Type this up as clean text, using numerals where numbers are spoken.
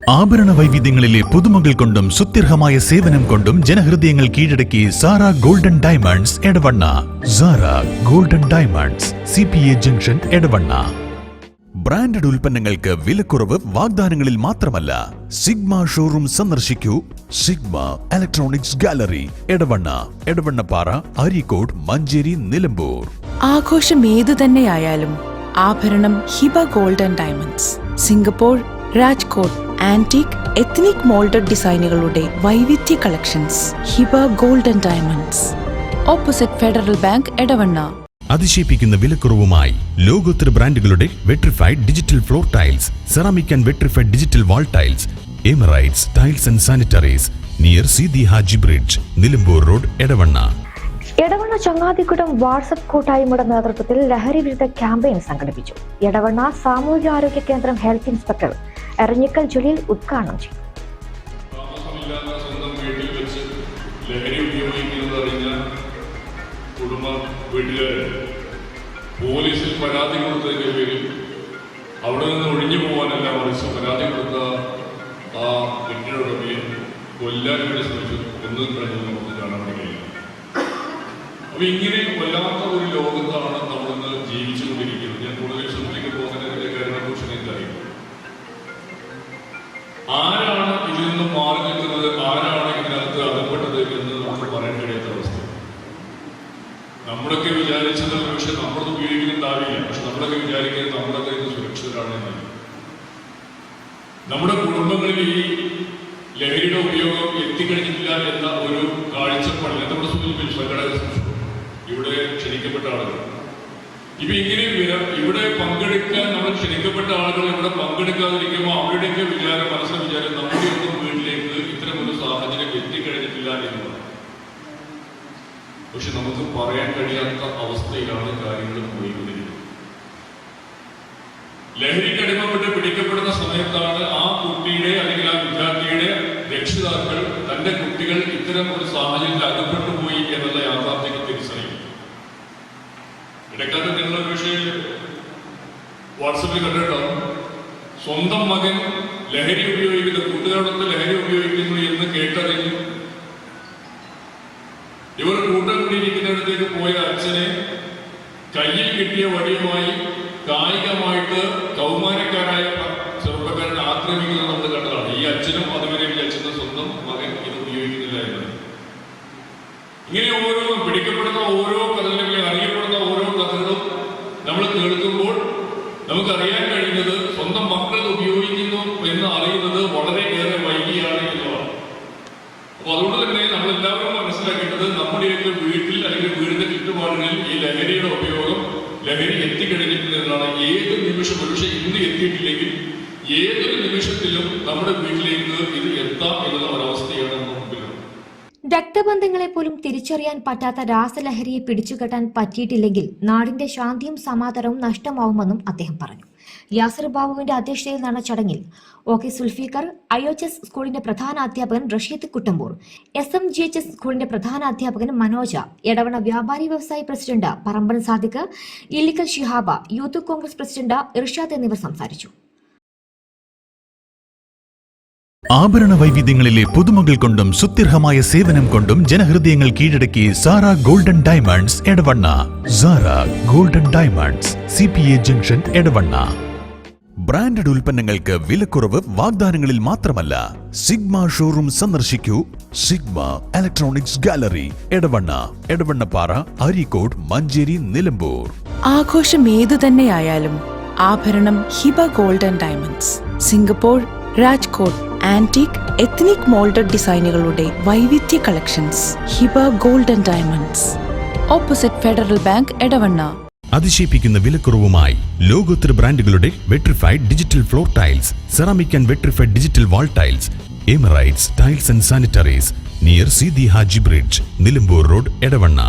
ആഭരണ വൈവിധ്യങ്ങളിലെ പുതുമകൾ കൊണ്ടും സുത്യർഹമായ സേവനം കൊണ്ടും ജനഹൃദയങ്ങൾ കീഴടക്കി Sara Golden Diamonds Edavanna. Sara Golden Diamonds, CPA junction, Edavanna. Branded ഉൽപ്പന്നങ്ങൾക്ക് വിലക്കുറവ് വാഗ്ദാനങ്ങളിൽ മാത്രമല്ല. സിഗ്മ ഷോറൂം സന്ദർശിക്കൂ. Sigma Electronics Gallery, Edavanna, Edavannappara, Areekode, Manjeri, Nilambur. ആഘോഷം ഏതു തന്നെയായാലും ആഭരണം Hiba Golden Diamonds. Singapore, Rajkot antique, ethnic moulded ഡിസൈനുകളുടെ വൈവിധ്യ collections. Hiba Golden Diamonds, opposite Federal Bank, Edavanna. അതിശയിപ്പിക്കുന്ന വിലക്കുറവുമായി ലോകോത്തര ബ്രാൻഡുകളുടെ vitrified digital floor tiles, ceramic and vitrified digital wall tiles, Emirates tiles and sanitaries, near Seethi Haji bridge, Nilambur road, Edavanna. Edavanna ചങ്ങാതിക്കുടം വാട്സ്ആപ്പ് കൂട്ടായ്മയുടെ നേതൃത്വത്തിൽ ലഹരി വിരുദ്ധ ക്യാമ്പയിൻ സംഘടിപ്പിച്ചു. എടവണ്ണ സാമൂഹികാരോഗ്യ കേന്ദ്രം ഹെൽത്ത് ഇൻസ്പെക്ടർ എറഞ്ഞിക്കൽ ജലീൽ ഉദ്ഘാടനം ചെയ്തു. പോലീസിൽ പരാതി കൊടുത്തതിന്റെ പേരിൽ അവിടെ നിന്ന് ഒഴിഞ്ഞു പോകാനല്ല, മറിച്ച് പരാതി കൊടുത്ത ആ വ്യക്തിയുടെ കൊല്ലാൻ വേണ്ടി ശ്രമിച്ചു ഒന്നും കഴിഞ്ഞ് നമുക്ക് കാണാൻ കഴിയില്ല. അപ്പൊ ഇങ്ങനെ കൊല്ലാത്ത ഒരു ലോകത്താണ് നമ്മളിന്ന് ജീവിച്ചുകൊണ്ടിരിക്കുന്നത്. ഞാൻ കൂടുതൽ ശ്രദ്ധിക്കാൻ പോകുന്നതിന്റെ കാര്യങ്ങളെക്കുറിച്ച് എനിക്കറിയാം. ആരാണ് ഇതിൽ നിന്നും മാറി നിൽക്കുന്നത്, ആരാണ് ഇതിനകത്ത് അകപ്പെട്ടത് എന്ന് നമുക്ക് പറയാൻ കഴിയാത്ത അവസ്ഥ. നമ്മളൊക്കെ വിചാരിച്ചത് പക്ഷെ നമ്മളത് ഉപയോഗിക്കുന്നുണ്ടാവില്ല. പക്ഷെ നമ്മളൊക്കെ വിചാരിക്കുന്നത് നമ്മളൊക്കെ ഇത് സുരക്ഷിതരാണ് എന്നാണ്. നമ്മുടെ കുടുംബങ്ങളിൽ ഈ ലഹരിയുടെ ഉപയോഗം എത്തിക്കഴിഞ്ഞിട്ടില്ല എന്ന ഒരു കാഴ്ചപ്പാടില്ല. നമ്മുടെ സൂചിപ്പിച്ചു ഇവിടെ ക്ഷണിക്കപ്പെട്ട ആളുകൾ ഇപ്പൊ ഇങ്ങനെ ഇവിടെ പങ്കെടുക്കാൻ നമ്മൾ ക്ഷണിക്കപ്പെട്ട ആളുകൾ ഇവിടെ പങ്കെടുക്കാതിരിക്കുമ്പോൾ അവരുടെയൊക്കെ മനസ്സിലെ വിചാരം നമ്മുടെ ഒന്നും വീട്ടിലേക്ക് ഇത്തരമൊരു സാഹചര്യം എത്തിക്കഴിഞ്ഞിട്ടില്ല എന്നുള്ളത്. പക്ഷെ നമുക്ക് പറയാൻ കഴിയാത്ത അവസ്ഥയിലാണ് കാര്യങ്ങൾ പോയിക്കൊണ്ടിരിക്കുന്നത്. ലഹരിക്ക് അടിമപ്പെട്ട് പിടിക്കപ്പെടുന്ന സമയത്താണ് ആ കുട്ടിയുടെ അല്ലെങ്കിൽ ആ വിദ്യാർത്ഥിയുടെ രക്ഷിതാക്കൾ തന്റെ കുട്ടികൾ ഇത്തരം ഒരു സാഹചര്യത്തിൽ അകപ്പെട്ടു പോയി എന്നുള്ള യാഥാർത്ഥ്യം തിരിച്ചറിയും. ഇടക്കാലത്ത് നിങ്ങൾ പക്ഷേ വാട്സപ്പിൽ കണ്ടിട്ടുണ്ടാവും, സ്വന്തം മകൻ ലഹരി ഉപയോഗിക്കുന്ന കൂട്ടുകാരോടൊത്ത് ലഹരി ഉപയോഗിക്കുന്നു എന്ന് കേട്ടറിഞ്ഞു ഇവർ കൂട്ടം കൂടിയിരിക്കുന്നിടത്തേക്ക് പോയ അച്ഛനെ കയ്യിൽ കിട്ടിയ വടിയുമായി കായികമായിട്ട് കൗമാരക്കാരായ ചെറുപ്പക്കാരനെ ആക്രമിക്കുന്നത് നമ്മൾ കണ്ടതാണ്. ഈ അച്ഛനും അതുവരെ അച്ഛനും സ്വന്തം മകൻ ഇത് ഉപയോഗിക്കുന്നില്ല എന്നത്. ഇങ്ങനെ ഓരോ പിടിക്കപ്പെടുന്ന ഓരോ കഥകളിലും അറിയപ്പെടുന്ന ഓരോ കഥകളും നമ്മൾ കേൾക്കുമ്പോൾ നമുക്കറിയാൻ കഴിയുന്നത് സ്വന്തം മക്കൾ ഉപയോഗിക്കുന്നു എന്ന് അറിയുന്നത് വളരെയേറെ വൈകിയാണ് എന്നുള്ളതാണ്. അപ്പൊ അതുകൊണ്ട് തന്നെ നമ്മളെല്ലാവരും മനസ്സിലാക്കേണ്ടത് നമ്മുടെയൊക്കെ വീട്ടിൽ അല്ലെങ്കിൽ വീടിന്റെ ചുറ്റുപാടുകളിൽ ഈ ലഹരിയുടെ ഉപയോഗം ലഹരി എത്തിക്കഴിഞ്ഞിട്ടുള്ളതാണ്. ഏത് നിമിഷം, പക്ഷേ ഇന്ന് എത്തിയിട്ടില്ലെങ്കിൽ ഏതൊരു നിമിഷത്തിലും നമ്മുടെ വീട്ടിലേക്ക് ഇത് എത്താം എന്നുള്ള ഒരവസ്ഥയാണ് നമുക്ക് മുമ്പിലുള്ളത്. രക്തബന്ധങ്ങളെ പോലും തിരിച്ചറിയാൻ പറ്റാത്ത രാസലഹരിയെ പിടിച്ചുകെട്ടാൻ പറ്റിയിട്ടില്ലെങ്കിൽ നാടിന്റെ ശാന്തിയും സമാധാനവും നഷ്ടമാവുമെന്നും അദ്ദേഹം പറഞ്ഞു. യാസിർ ബാബുവിന്റെ അധ്യക്ഷതയിൽ നടന്ന ചടങ്ങിൽ OK സുൽഫീഖർ, IHS സ്കൂളിന്റെ പ്രധാന അധ്യാപകൻ റഷീദ് കുട്ടമ്പൂർ, SMGHS സ്കൂളിന്റെ പ്രധാന അധ്യാപകൻ മനോജ, എടവണ്ണ വ്യാപാരി വ്യവസായി president Paramban Sadiq, Illikkal ഷിഹാബ, youth Congress president Irshad എന്നിവർ സംസാരിച്ചു. ആഭരണ വൈവിധ്യങ്ങളിലെ പുതുമകൾ കൊണ്ടും സുത്യർഹമായ സേവനം കൊണ്ടും ജനഹൃദയങ്ങൾ കീഴടക്കി Sara Golden Diamonds, Edavanna. Sara Golden Diamonds, CPA junction, Edavanna. Branded ഉൽപ്പന്നങ്ങൾക്ക് വിലക്കുറവ് വാഗ്ദാനങ്ങളിൽ മാത്രമല്ല. സിഗ്മ ഷോറൂം സന്ദർശിക്കൂ. Sigma Electronics Gallery, Edavanna, Edavannappara, Areekode, Manjeri, Nilambur. ആഘോഷം ഏതു തന്നെയായാലും ആഭരണം Hiba Golden Diamonds. Singapore, Rajkot antique, ethnic moulded ഡിസൈനുകളുടെ വൈവിധ്യ collections. Hiba Golden Diamonds, opposite Federal Bank, Edavanna. അതിശയിപ്പിക്കുന്ന വിലക്കുറവുമായി ലോകോത്തര ബ്രാൻഡുകളുടെ vitrified digital floor tiles, ceramic and vitrified digital wall tiles, Emirates tiles and sanitaries, near Seethi Haji bridge, Nilambur road, Edavanna.